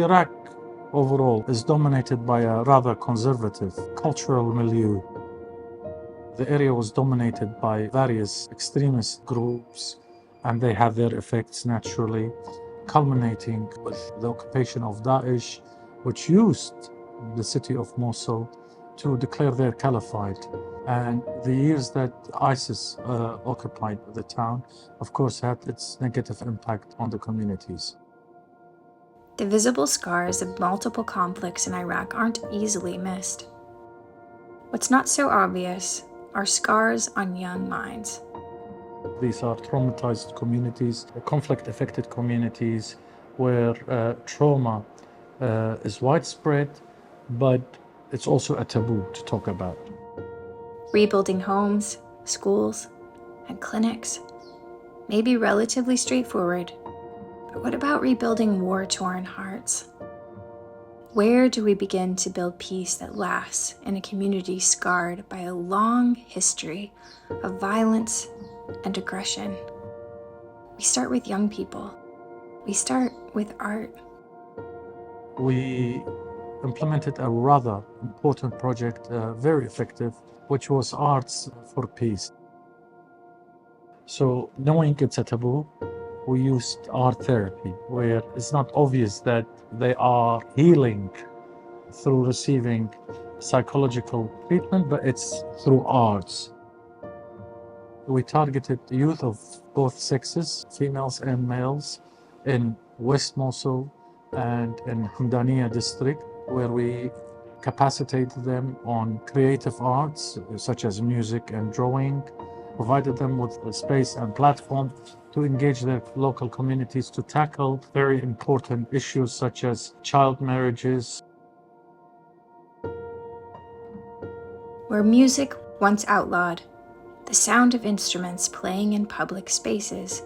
Iraq overall is dominated by a rather conservative cultural milieu. The area was dominated by various extremist groups, and they had their effects naturally, culminating with the occupation of Daesh, which used the city of Mosul to declare their caliphate. And the years that ISIS occupied the town, of course, had its negative impact on the communities. The visible scars of multiple conflicts in Iraq aren't easily missed. What's not so obvious are scars on young minds. These are traumatized communities, conflict-affected communities, where trauma is widespread, but it's also a taboo to talk about. Rebuilding homes, schools, and clinics may be relatively straightforward, but what about rebuilding war-torn hearts? Where do we begin to build peace that lasts in a community scarred by a long history of violence and aggression? We start with young people. We start with art. We implemented a rather important project, very effective, which was Arts for Peace. So knowing it's a taboo, we used art therapy, where it's not obvious that they are healing through receiving psychological treatment, but it's through arts. We targeted youth of both sexes, females and males, in West Mosul and in Hamdaniya district, where we capacitated them on creative arts, such as music and drawing, provided them with a space and platform to engage their local communities to tackle very important issues such as child marriages. Where music once outlawed, the sound of instruments playing in public spaces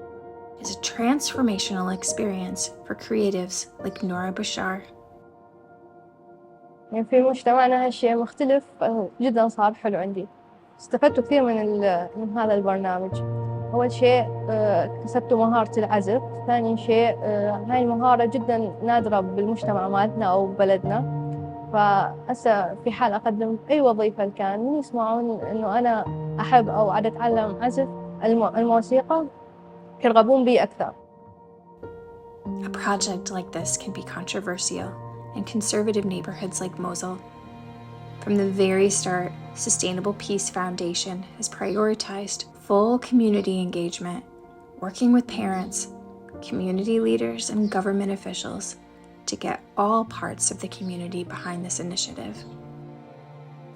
is a transformational experience for creatives like Nora Bashar. يعني في مجتمعنا هالشيء مختلف جدا صار حلو عندي. استفدت كثير من هذا البرنامج. أول شيء كسبت مهارة العزف، ثاني شيء هاي المهارة جدا نادرة بالمجتمع مالتنا أو ببلدنا، فهسه في حال أقدم أي وظيفة كان من يسمعون إنه أنا أحب أو عاد أتعلم عزف الموسيقى يرغبون بي أكثر. A project like this can be controversial in conservative neighborhoods like Mosul. From the very start, Sustainable Peace Foundation has prioritized full community engagement, working with parents, community leaders, and government officials to get all parts of the community behind this initiative.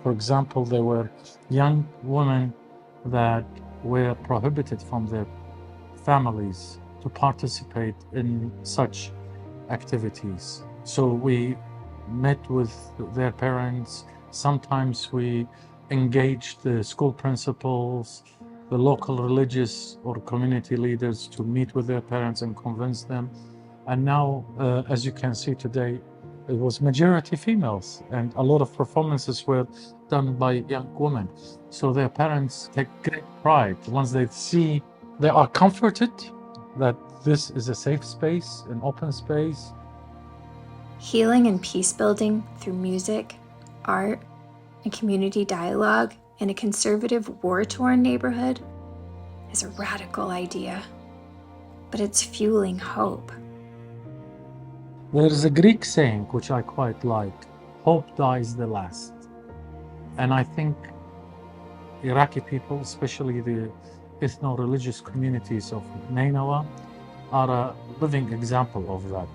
For example, there were young women that were prohibited from their families to participate in such activities. So we met with their parents. Sometimes we engaged the school principals, the local religious or community leaders to meet with their parents and convince them. And now, as you can see today, it was majority females, and a lot of performances were done by young women. So their parents take great pride once they see they are comforted that this is a safe space, an open space. Healing and peace building through music, art, and community dialogue in a conservative, war-torn neighborhood is a radical idea, but it's fueling hope. There is a Greek saying, which I quite like, hope dies the last. And I think Iraqi people, especially the ethno-religious communities of Nainawa, are a living example of that.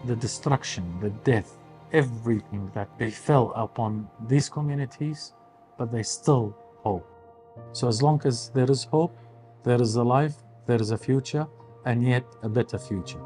The destruction, the death, everything that befell upon these communities, but they still hope. So as long as there is hope, there is a life, there is a future, and yet a better future.